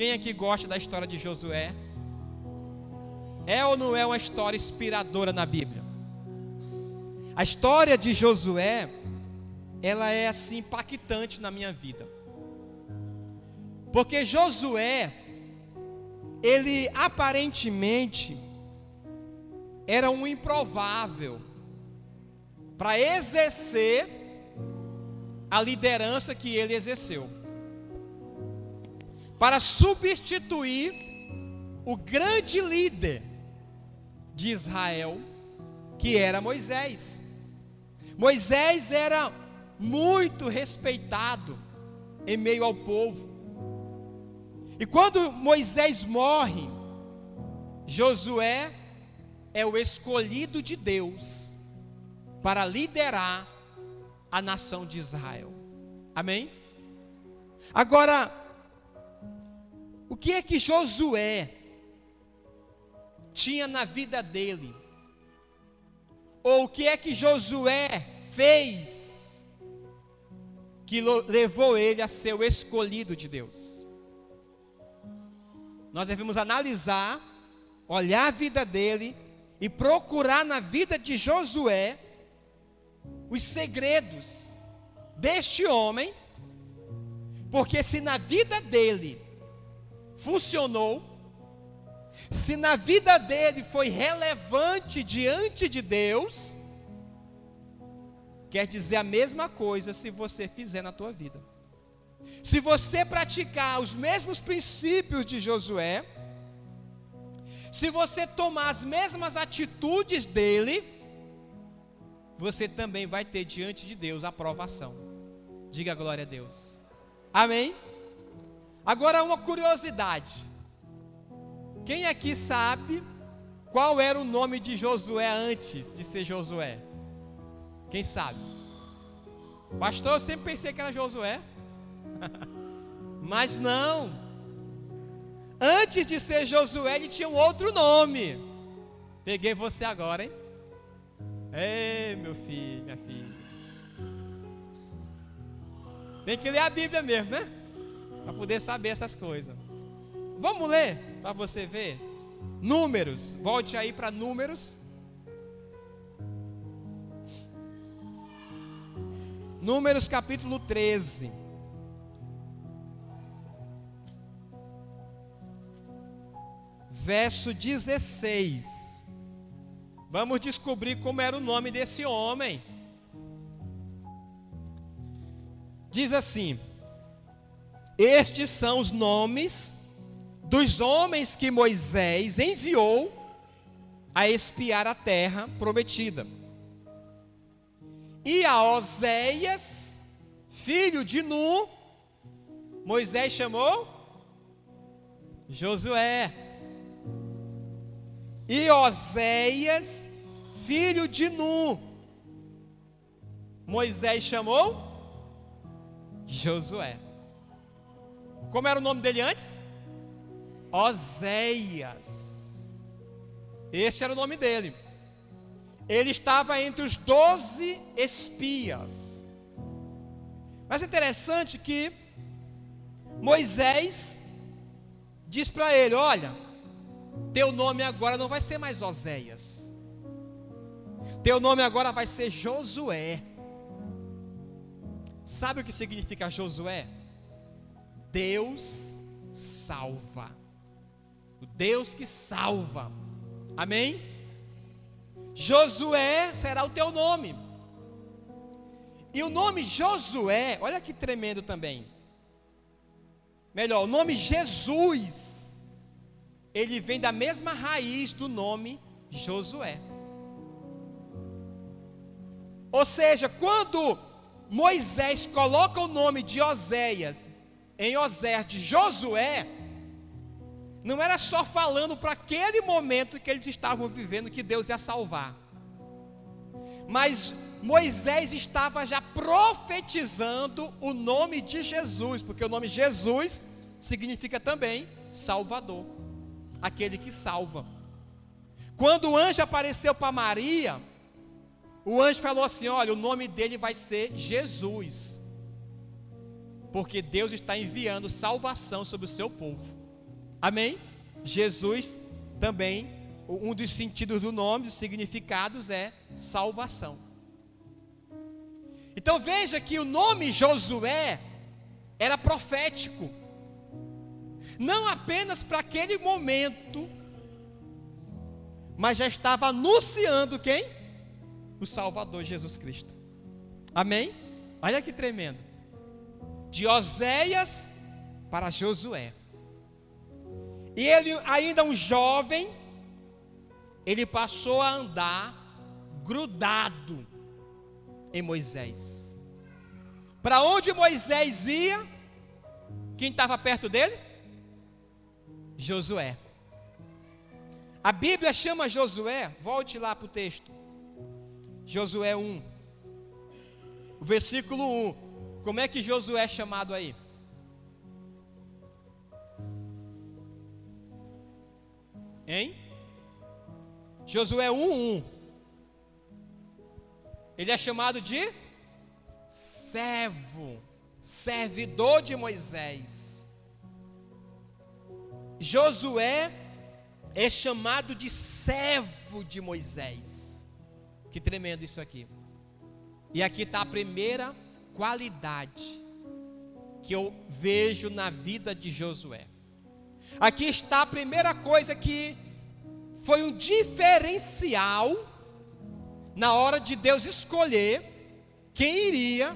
Quem aqui gosta da história de Josué? É ou não é uma história inspiradora na Bíblia? A história de Josué, ela é assim impactante na minha vida. Porque Josué, ele aparentemente era um improvável para exercer a liderança que ele exerceu, para substituir o grande líder de Israel, que era Moisés. Moisés era muito respeitado em meio ao povo. E quando Moisés morre, Josué é o escolhido de Deus para liderar a nação de Israel. Amém? Agora, o que é que Josué tinha na vida dele? Ou o que é que Josué fez que levou ele a ser o escolhido de Deus? Nós devemos analisar, olhar a vida dele e procurar na vida de Josué os segredos deste homem, porque se na vida dele funcionou, se na vida dele foi relevante diante de Deus, quer dizer a mesma coisa se você fizer na tua vida. Se você praticar os mesmos princípios de Josué, se você tomar as mesmas atitudes dele, você também vai ter diante de Deus a aprovação. Diga glória a Deus. Amém? Agora uma curiosidade. Quem aqui sabe qual era o nome de Josué antes de ser Josué? Quem sabe? Pastor, eu sempre pensei que era Josué. Mas não. Antes de ser Josué, ele tinha um outro nome. Peguei você agora, hein? Ei, meu filho, minha filha. Tem que ler a Bíblia mesmo, né? Para poder saber essas coisas. Vamos ler, para você ver. Números, volte aí para Números. Números capítulo 13. Verso 16. Vamos descobrir como era o nome desse homem. Diz assim: estes são os nomes dos homens que Moisés enviou a espiar a terra prometida. E a Oséias, filho de Nun, Moisés chamou Josué. E Oséias, filho de Nun, Moisés chamou Josué. Como era o nome dele antes? Oséias. Este era o nome dele. Ele estava entre os 12 espias. Mas é interessante que Moisés diz para ele: olha, teu nome agora não vai ser mais Oséias, teu nome agora vai ser Josué. Sabe o que significa Josué? Deus salva. O Deus que salva. Amém? Josué será o teu nome. E o nome Josué, olha que tremendo também. Melhor, o nome Jesus, ele vem da mesma raiz do nome Josué. Ou seja, quando Moisés coloca o nome de Oséias em Oséias de Josué, não era só falando para aquele momento que eles estavam vivendo que Deus ia salvar, mas Moisés estava já profetizando o nome de Jesus, porque o nome Jesus significa também Salvador, aquele que salva. Quando o anjo apareceu para Maria, o anjo falou assim: olha, o nome dele vai ser Jesus, porque Deus está enviando salvação sobre o seu povo. Amém? Jesus também, um dos sentidos do nome, dos significados é salvação. Então veja que o nome Josué era profético, não apenas para aquele momento, mas já estava anunciando quem? O Salvador Jesus Cristo. Amém? Olha que tremendo. De Oséias para Josué. E ele, ainda um jovem, ele passou a andar grudado em Moisés. Para onde Moisés ia, quem estava perto dele? Josué. A Bíblia chama Josué, volte lá para o texto, Josué 1, o versículo 1, como é que Josué é chamado aí? Hein? Josué 1:1. Ele é chamado de servo, servidor de Moisés. Josué é chamado de servo de Moisés. Que tremendo isso aqui. E aqui está a primeira qualidade que eu vejo na vida de Josué. Aqui está a primeira coisa que foi um diferencial na hora de Deus escolher quem iria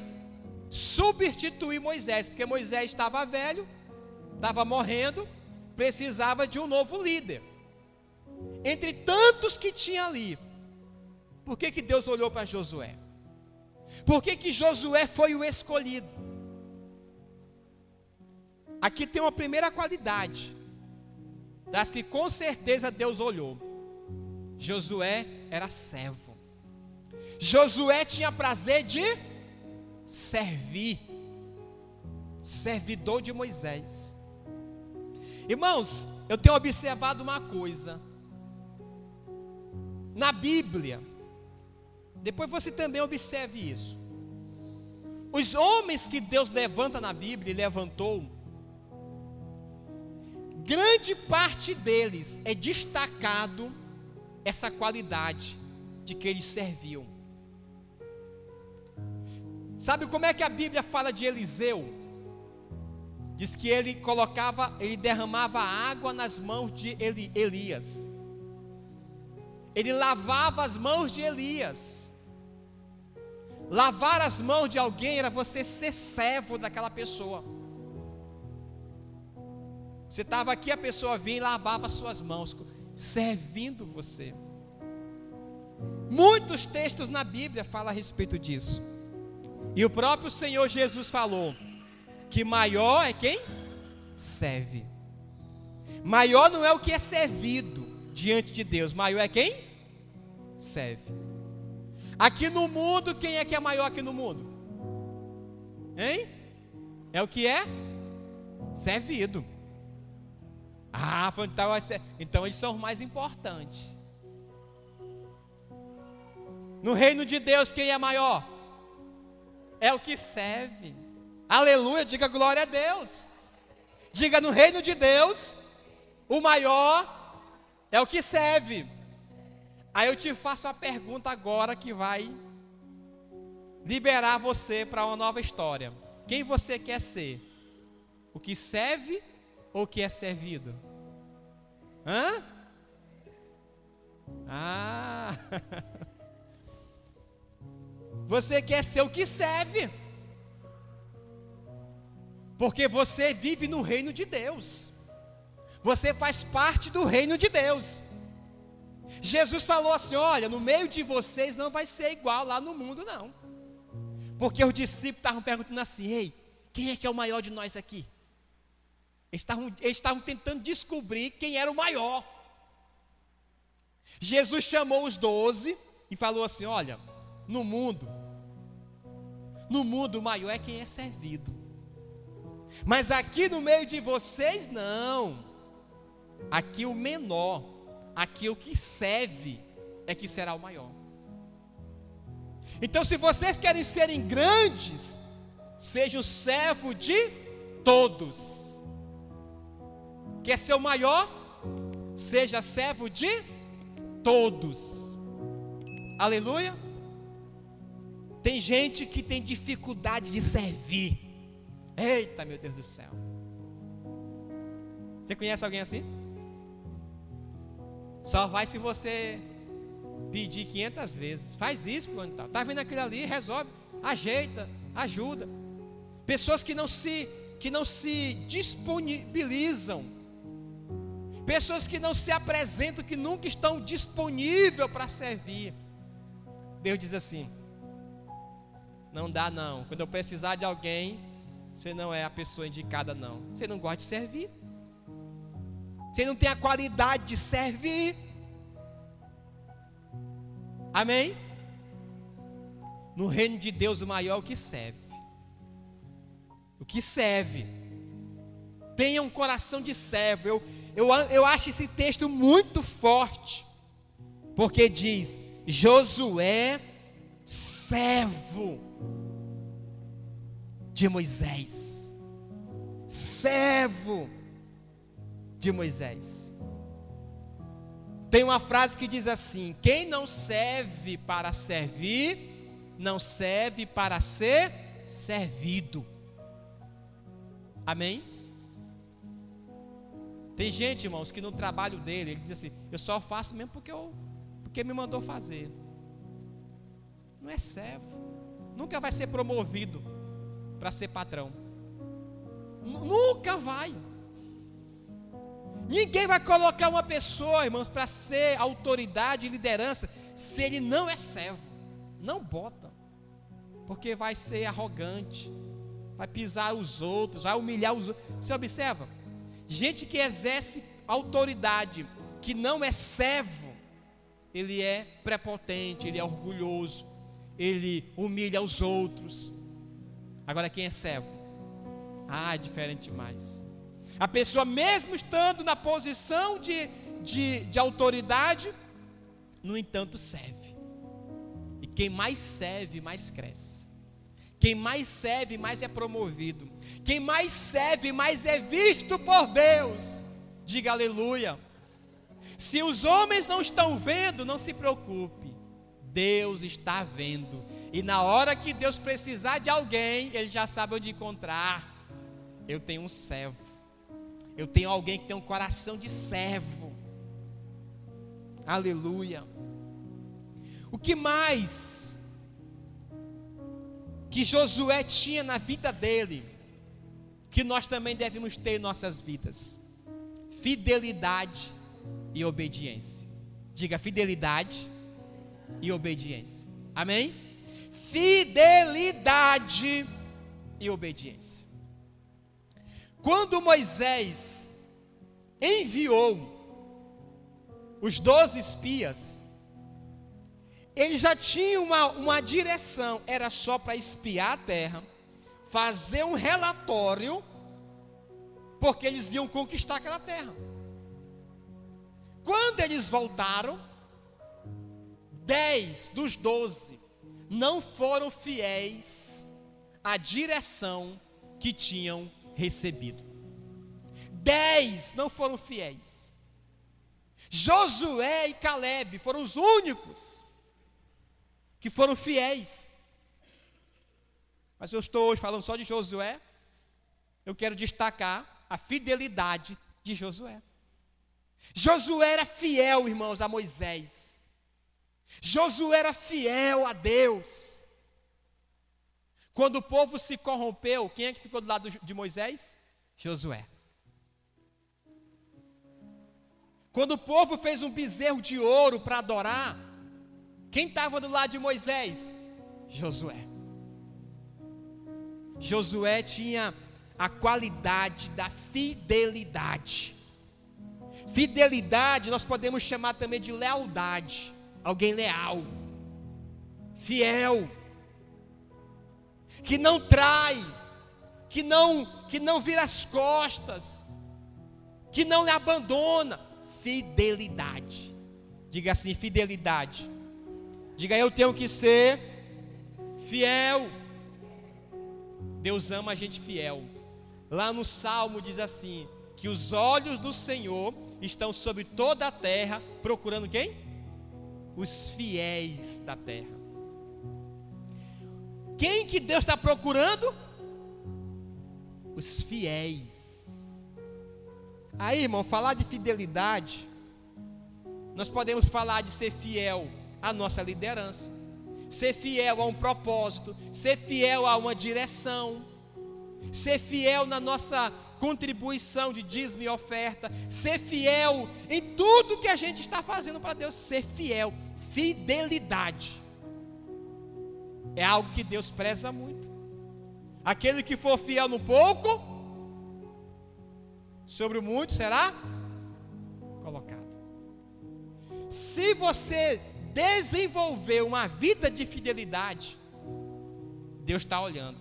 substituir Moisés, porque Moisés estava velho, estava morrendo, precisava de um novo líder. Entre tantos que tinha ali, por que Deus olhou para Josué? Por que Josué foi o escolhido? Aqui tem uma primeira qualidade das que com certeza Deus olhou. Josué era servo. Josué tinha prazer de servir. Servidor de Moisés. Irmãos, eu tenho observado uma coisa. Na Bíblia, depois você também observe isso. Os homens que Deus levanta na Bíblia, e levantou, grande parte deles é destacado essa qualidade de que eles serviam. Sabe como é que a Bíblia fala de Eliseu? Diz que ele derramava água nas mãos de Elias. Ele lavava as mãos de Elias. Lavar as mãos de alguém era você ser servo daquela pessoa. Você estava aqui, a pessoa vinha e lavava as suas mãos, servindo você. Muitos textos na Bíblia falam a respeito disso. E o próprio Senhor Jesus falou que maior é quem? Serve. Maior não é o que é servido diante de Deus, maior é quem? Serve. Aqui no mundo, quem é que é maior aqui no mundo? Hein? É o que é? Servido. Ah, então eles são os mais importantes. No reino de Deus, quem é maior? É o que serve. Aleluia, diga glória a Deus. Diga, no reino de Deus, o maior é o que serve. Aí eu te faço a pergunta agora que vai liberar você para uma nova história. Quem você quer ser? O que serve ou o que é servido? Hã? Ah! Você quer ser o que serve. Porque você vive no reino de Deus. Você faz parte do reino de Deus. Jesus falou assim: olha, no meio de vocês não vai ser igual lá no mundo não. Porque os discípulos estavam perguntando assim: ei, quem é que é o maior de nós aqui? Eles estavam tentando descobrir quem era o maior. Jesus chamou os 12 e falou assim: olha, no mundo o maior é quem é servido. Mas aqui no meio de vocês não. Aqui o menor, aqui o que serve é que será o maior. Então, se vocês querem serem grandes, sejam servo de todos. Quer ser o maior? Seja servo de todos. Aleluia. Tem gente que tem dificuldade de servir. Eita, meu Deus do céu. Você conhece alguém assim? Só vai se você pedir 500 vezes. Faz isso, fulano e tal. Tá vendo aquilo ali, resolve, ajeita, ajuda. Pessoas que não se disponibilizam. Pessoas que não se apresentam, que nunca estão disponíveis para servir. Deus diz assim: não dá não. Quando eu precisar de alguém, você não é a pessoa indicada não. Você não gosta de servir. Você não tem a qualidade de servir. Amém? No reino de Deus o maior é o que serve. O que serve. Tenha um coração de servo. Eu acho esse texto muito forte. Porque diz: Josué, servo de Moisés. Servo de Moisés. Tem uma frase que diz assim: quem não serve para servir, não serve para ser servido. Amém? Tem gente, irmãos, que no trabalho dele, ele diz assim: eu só faço mesmo porque me mandou fazer. Não é servo. Nunca vai ser promovido para ser patrão. Nunca vai. Ninguém vai colocar uma pessoa, irmãos, para ser autoridade e liderança, se ele não é servo. Não bota. Porque vai ser arrogante, vai pisar os outros, vai humilhar os outros. Você observa? Gente que exerce autoridade, que não é servo, ele é prepotente, ele é orgulhoso, ele humilha os outros. Agora quem é servo? É diferente demais. A pessoa mesmo estando na posição de autoridade, no entanto serve. E quem mais serve, mais cresce. Quem mais serve, mais é promovido. Quem mais serve, mais é visto por Deus. Diga aleluia. Se os homens não estão vendo, não se preocupe. Deus está vendo. E na hora que Deus precisar de alguém, Ele já sabe onde encontrar. Eu tenho um servo. Eu tenho alguém que tem um coração de servo. Aleluia. O que mais que Josué tinha na vida dele, que nós também devemos ter em nossas vidas? Fidelidade e obediência. Diga fidelidade e obediência. Amém? Fidelidade e obediência. Quando Moisés enviou os 12 espias, ele já tinha uma direção, era só para espiar a terra, fazer um relatório, porque eles iam conquistar aquela terra. Quando eles voltaram, 10 dos 12 não foram fiéis à direção que tinham recebido. 10 não foram fiéis. Josué e Calebe foram os únicos que foram fiéis. Mas eu estou hoje falando só de Josué. Eu quero destacar a fidelidade de Josué. Josué era fiel, irmãos, a Moisés. Josué era fiel a Deus. Quando o povo se corrompeu, quem é que ficou do lado de Moisés? Josué. Quando o povo fez um bezerro de ouro para adorar, quem estava do lado de Moisés? Josué. Josué tinha a qualidade da fidelidade. Fidelidade nós podemos chamar também de lealdade. Alguém leal, fiel, que não trai, que não vira as costas, que não lhe abandona. Fidelidade. Diga assim, fidelidade. Diga, eu tenho que ser fiel. Deus ama a gente fiel. Lá no Salmo diz assim: que os olhos do Senhor estão sobre toda a terra, procurando quem? Os fiéis da terra. Quem que Deus está procurando? Os fiéis. Aí, irmão, falar de fidelidade, nós podemos falar de ser fiel à nossa liderança, ser fiel a um propósito, ser fiel a uma direção, ser fiel na nossa contribuição de dízimo e oferta, ser fiel em tudo que a gente está fazendo para Deus, ser fiel. Fidelidade é algo que Deus preza muito. Aquele que for fiel no pouco, sobre o muito será colocado. Se você desenvolver uma vida de fidelidade, Deus está olhando,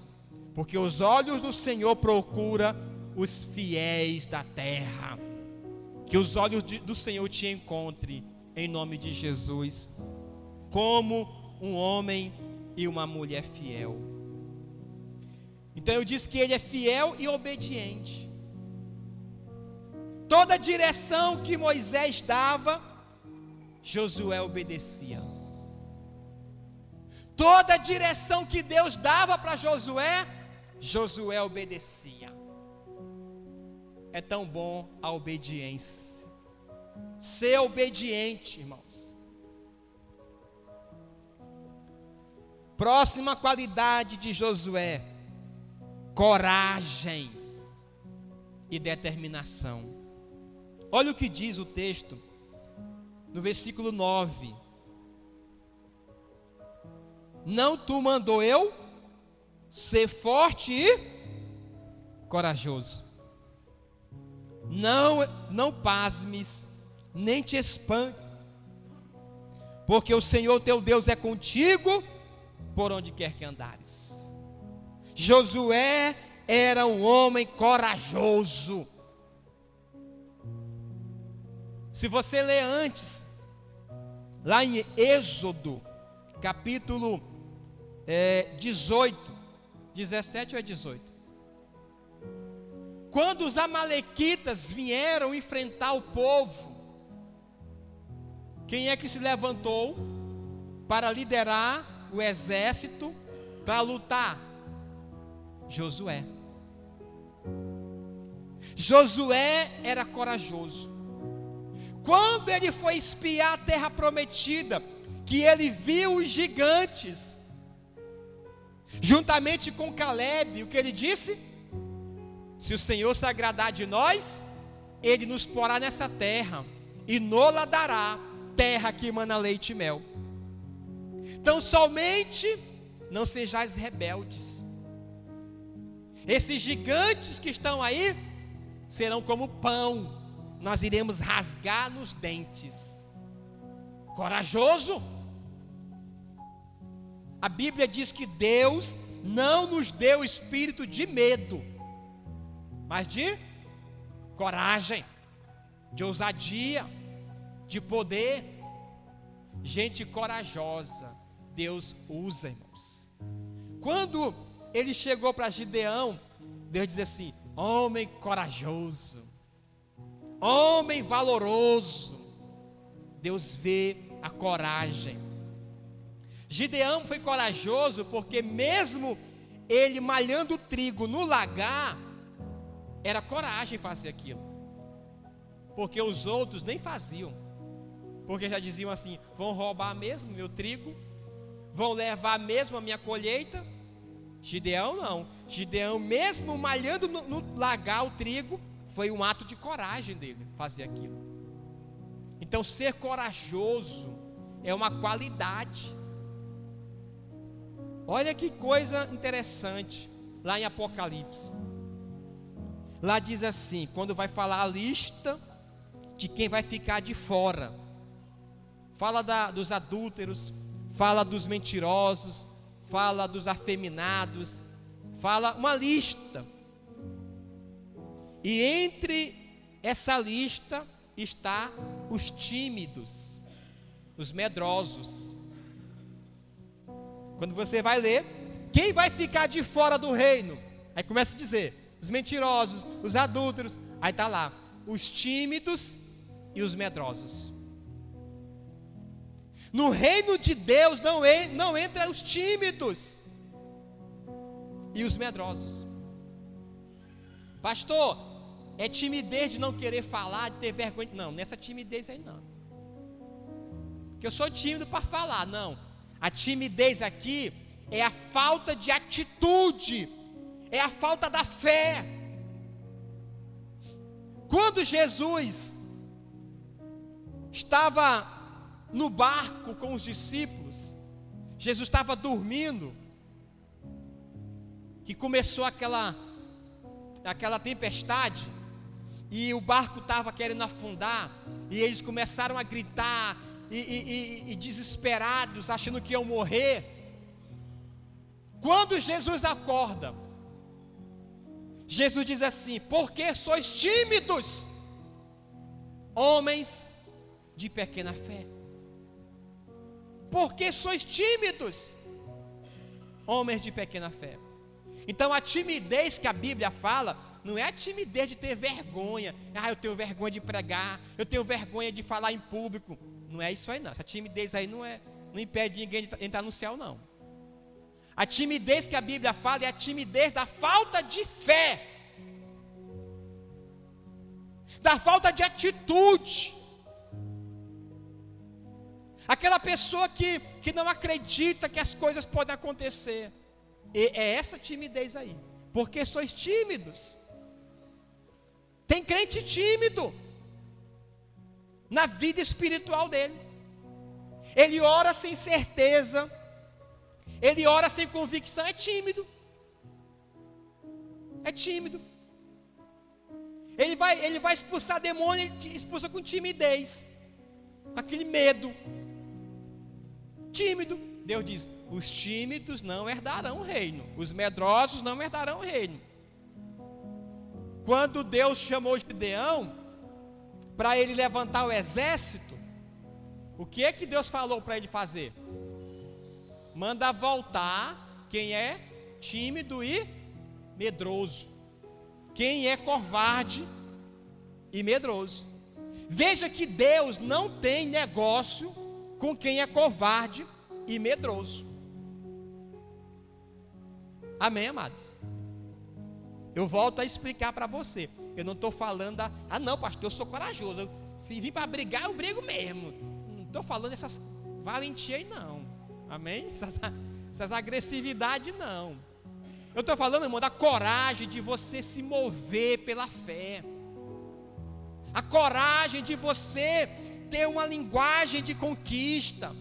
porque os olhos do Senhor procuram os fiéis da terra. Que os olhos do Senhor te encontrem, em nome de Jesus, como um homem e uma mulher fiel. Então eu disse que ele é fiel e obediente. Toda direção que Moisés dava, Josué obedecia. Toda direção que Deus dava para Josué, Josué obedecia. É tão bom a obediência. Ser obediente, irmãos. Próxima qualidade de Josué: coragem e determinação. Olha o que diz o texto no versículo 9: não tu mandou eu ser forte e corajoso. Não pasmes, nem te espante, porque o Senhor teu Deus é contigo por onde quer que andares. Josué era um homem corajoso. Se você ler antes, lá em Êxodo, capítulo 18, 17 ou 18. Quando os amalequitas vieram enfrentar o povo, quem é que se levantou para liderar o exército, para lutar? Josué. Josué era corajoso. Quando ele foi espiar a terra prometida, que ele viu os gigantes, juntamente com Calebe, o que ele disse? Se o Senhor se agradar de nós, Ele nos porá nessa terra e nos dará terra que emana leite e mel. Então somente não sejais rebeldes. Esses gigantes que estão aí serão como pão, nós iremos rasgar nos dentes. Corajoso. A Bíblia diz que Deus não nos deu espírito de medo, mas de coragem, de ousadia, de poder. Gente corajosa Deus usa, irmãos. Quando ele chegou para Gideão, Deus diz assim: homem corajoso, homem valoroso. Deus vê a coragem. Gideão foi corajoso porque mesmo ele malhando trigo no lagar, era coragem fazer aquilo, porque os outros nem faziam, porque já diziam assim: vão roubar mesmo meu trigo, vão levar mesmo a minha colheita. Gideão não. Gideão, mesmo malhando no lagar o trigo, foi um ato de coragem dele fazer aquilo. Então ser corajoso é uma qualidade. Olha que coisa interessante lá em Apocalipse. Lá diz assim, quando vai falar a lista de quem vai ficar de fora, fala dos adúlteros, fala dos mentirosos, fala dos afeminados, fala uma lista. E entre essa lista está os tímidos, os medrosos. Quando você vai ler, quem vai ficar de fora do reino? Aí começa a dizer: os mentirosos, os adúlteros, Aí está lá, os tímidos e os medrosos. No reino de Deus não entra os tímidos e os medrosos. Pastor, é timidez de não querer falar, de ter vergonha? Não, nessa timidez aí não. Que eu sou tímido para falar, não. A timidez aqui é a falta de atitude, é a falta da fé. Quando Jesus estava no barco com os discípulos, Jesus estava dormindo, que começou aquela tempestade, e o barco estava querendo afundar, e eles começaram a gritar, e desesperados, achando que iam morrer. Quando Jesus acorda, Jesus diz assim: por que sois tímidos, homens de pequena fé? Por que sois tímidos, homens de pequena fé? Então a timidez que a Bíblia fala, não é a timidez de ter vergonha. Eu tenho vergonha de pregar, eu tenho vergonha de falar em público. Não é isso aí não, essa timidez aí não impede ninguém de entrar no céu não. A timidez que a Bíblia fala é a timidez da falta de fé, da falta de atitude. Aquela pessoa que não acredita que as coisas podem acontecer. E é essa timidez aí. Porque sois tímidos. Tem crente tímido na vida espiritual dele. Ele ora sem certeza, ele ora sem convicção. É tímido. É tímido. Ele vai expulsar demônio, ele expulsa com timidez, com aquele medo. Tímido. Deus diz: os tímidos não herdarão o reino, os medrosos não herdarão o reino. Quando Deus chamou Gideão para ele levantar o exército, o que é que Deus falou para ele fazer? Manda voltar quem é tímido e medroso, quem é covarde e medroso. Veja que Deus não tem negócio com quem é covarde e medroso. Amém, amados? Eu volto a explicar para você. Eu não estou falando não, pastor, eu sou corajoso. Se vir para brigar, eu brigo mesmo. Não estou falando essas valentias aí não. Amém? Essas agressividades não. Eu estou falando, irmão, da coragem de você se mover pela fé. A coragem de você ter uma linguagem de conquista.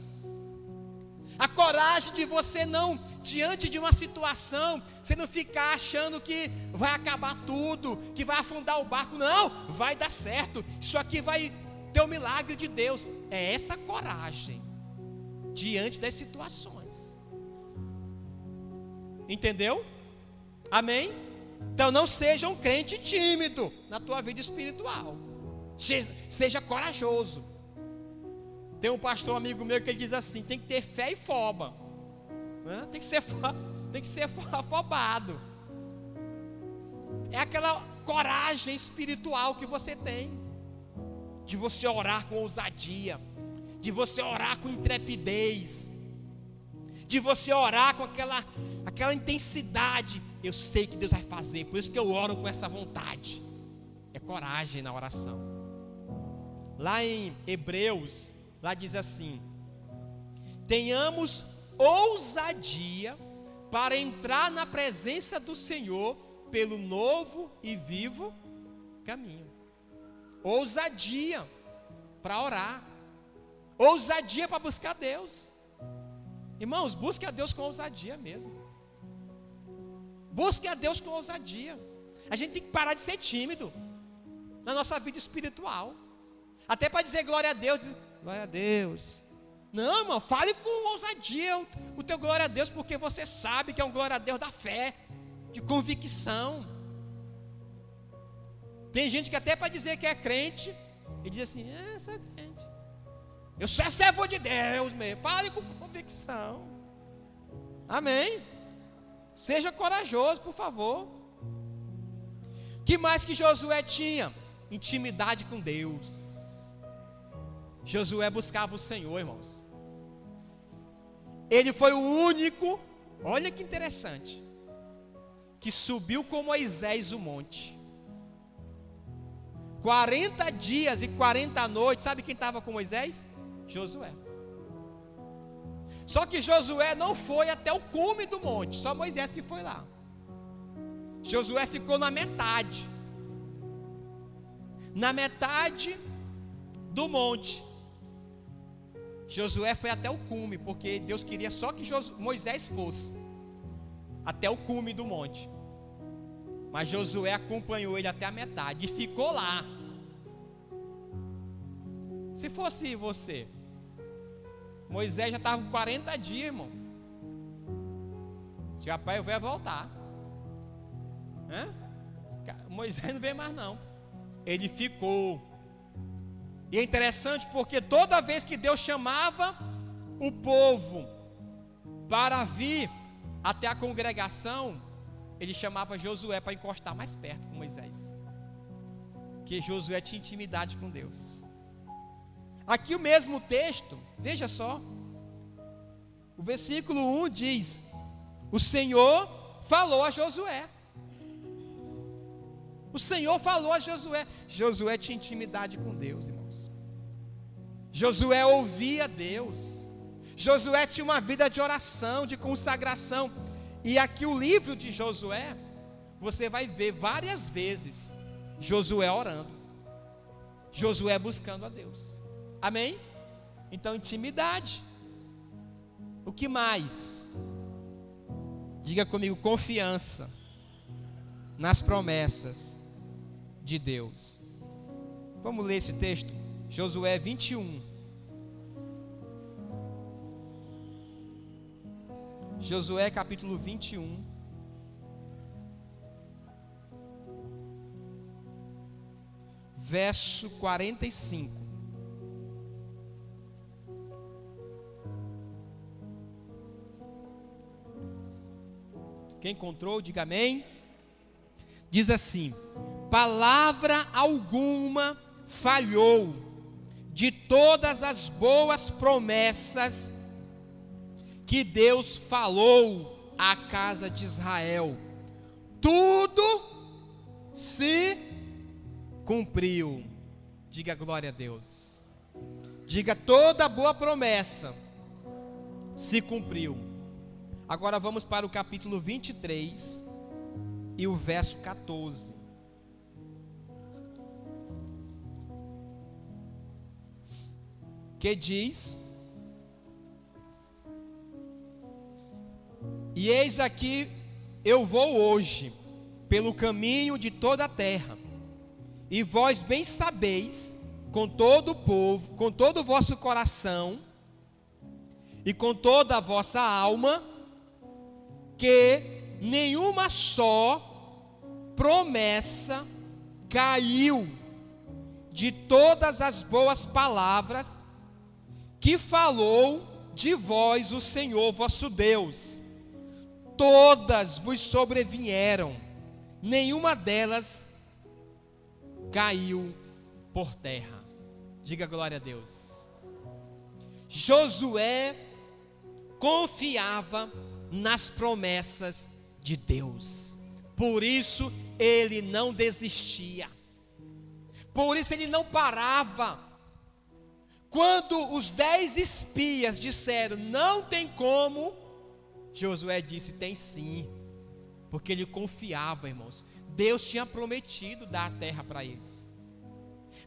A coragem de você não, diante de uma situação, você não ficar achando que vai acabar tudo, que vai afundar o barco. Não, vai dar certo. Isso aqui vai ter o milagre de Deus. É essa coragem diante das situações. Entendeu? Amém? Então não seja um crente tímido na tua vida espiritual. Seja corajoso. Tem um pastor amigo meu que ele diz assim: tem que ter fé e foba, né? Tem que ser afobado. É aquela coragem espiritual que você tem, de você orar com ousadia, de você orar com intrepidez, de você orar com aquela intensidade. Eu sei que Deus vai fazer, por isso que eu oro com essa vontade. É coragem na oração. Lá em Hebreus, lá diz assim: tenhamos ousadia para entrar na presença do Senhor pelo novo e vivo caminho. Ousadia para orar, ousadia para buscar Deus. Irmãos, busque a Deus com ousadia mesmo. Busque a Deus com ousadia. A gente tem que parar de ser tímido na nossa vida espiritual. Até para dizer glória a Deus, glória a Deus. Não, irmão, fale com ousadia o teu glória a Deus, porque você sabe que é um glória a Deus da fé, de convicção. Tem gente que até para dizer que é crente, ele diz assim: eu sou crente, eu sou servo de Deus mesmo. Fale com convicção. Amém? Seja corajoso, por favor. Que mais que Josué tinha? Intimidade com Deus. Josué buscava o Senhor, irmãos. Ele foi o único, olha que interessante, que subiu com Moisés o monte. 40 dias e 40 noites, sabe quem estava com Moisés? Josué. Só que Josué não foi até o cume do monte, só Moisés que foi lá. Josué ficou na metade. Na metade do monte. Josué foi até o cume, porque Deus queria só que Moisés fosse até o cume do monte. Mas Josué acompanhou ele até a metade e ficou lá. Se fosse você, Moisés já estava com 40 dias, irmão. Rapaz, eu vou voltar. Moisés não veio mais não. Ele ficou. E é interessante porque toda vez que Deus chamava o povo para vir até a congregação, ele chamava Josué para encostar mais perto com Moisés. Porque Josué tinha intimidade com Deus. Aqui o mesmo texto, veja só. O versículo 1 diz: o Senhor falou a Josué. O Senhor falou a Josué. Josué tinha intimidade com Deus, irmãos. Josué ouvia Deus. Josué tinha uma vida de oração, de consagração. E aqui o livro de Josué, você vai ver várias vezes Josué orando, Josué buscando a Deus. Amém? Então, intimidade. O que mais? Diga comigo: confiança nas promessas de Deus. Vamos ler esse texto, Josué 21. Josué capítulo 21. Verso 45. Quem encontrou, diga amém. Diz assim: palavra alguma falhou de todas as boas promessas que Deus falou à casa de Israel. Tudo se cumpriu. Diga glória a Deus. Diga: toda boa promessa se cumpriu. Agora vamos para o capítulo 23 e o verso 14. Que diz: e eis aqui eu vou hoje pelo caminho de toda a terra, e vós bem sabeis, com todo o povo, com todo o vosso coração e com toda a vossa alma, que nenhuma só promessa caiu de todas as boas palavras que falou de vós o Senhor vosso Deus. Todas vos sobrevieram, nenhuma delas caiu por terra. Diga glória a Deus. Josué confiava nas promessas de Deus, por isso ele não desistia, por isso ele não parava. Quando os 10 espias disseram não tem como, Josué disse tem sim, porque ele confiava, irmãos. Deus tinha prometido dar a terra para eles,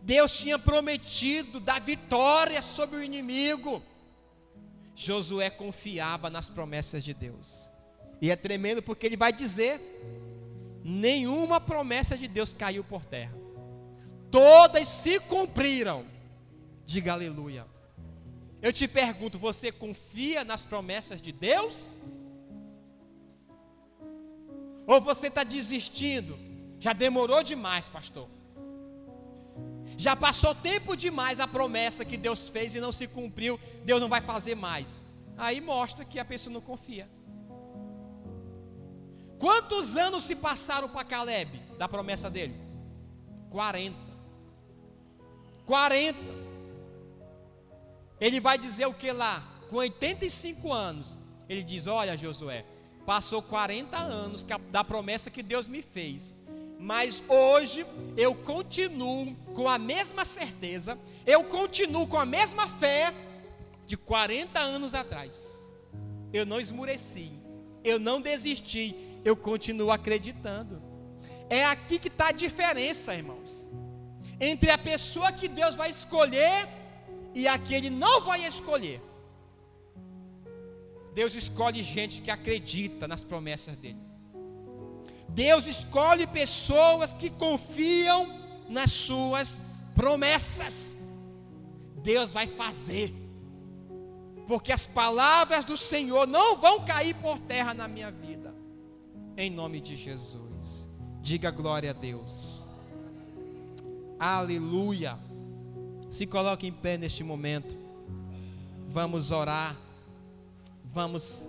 Deus tinha prometido dar vitória sobre o inimigo. Josué confiava nas promessas de Deus. E é tremendo porque ele vai dizer: nenhuma promessa de Deus caiu por terra, todas se cumpriram. Diga aleluia. Eu te pergunto: você confia nas promessas de Deus? Ou você está desistindo? Já demorou demais, pastor. Já passou tempo demais a promessa que Deus fez e não se cumpriu. Deus não vai fazer mais. Aí mostra que a pessoa não confia. Quantos anos se passaram para Caleb? da promessa dele? 40. 40. Ele vai dizer o que lá? Com 85 anos. Ele diz: olha, Josué, passou 40 anos da promessa que Deus me fez, mas hoje eu continuo com a mesma certeza, eu continuo com a mesma fé de 40 anos atrás. Eu não esmureci, eu não desisti, eu continuo acreditando. É aqui que está a diferença, irmãos, entre a pessoa que Deus vai escolher e a que Ele não vai escolher. Deus escolhe gente que acredita nas promessas dele. Deus escolhe pessoas que confiam nas suas promessas. Deus vai fazer, porque as palavras do Senhor não vão cair por terra na minha vida. Em nome de Jesus. Diga glória a Deus. Aleluia. Se coloque em pé neste momento. Vamos orar. Vamos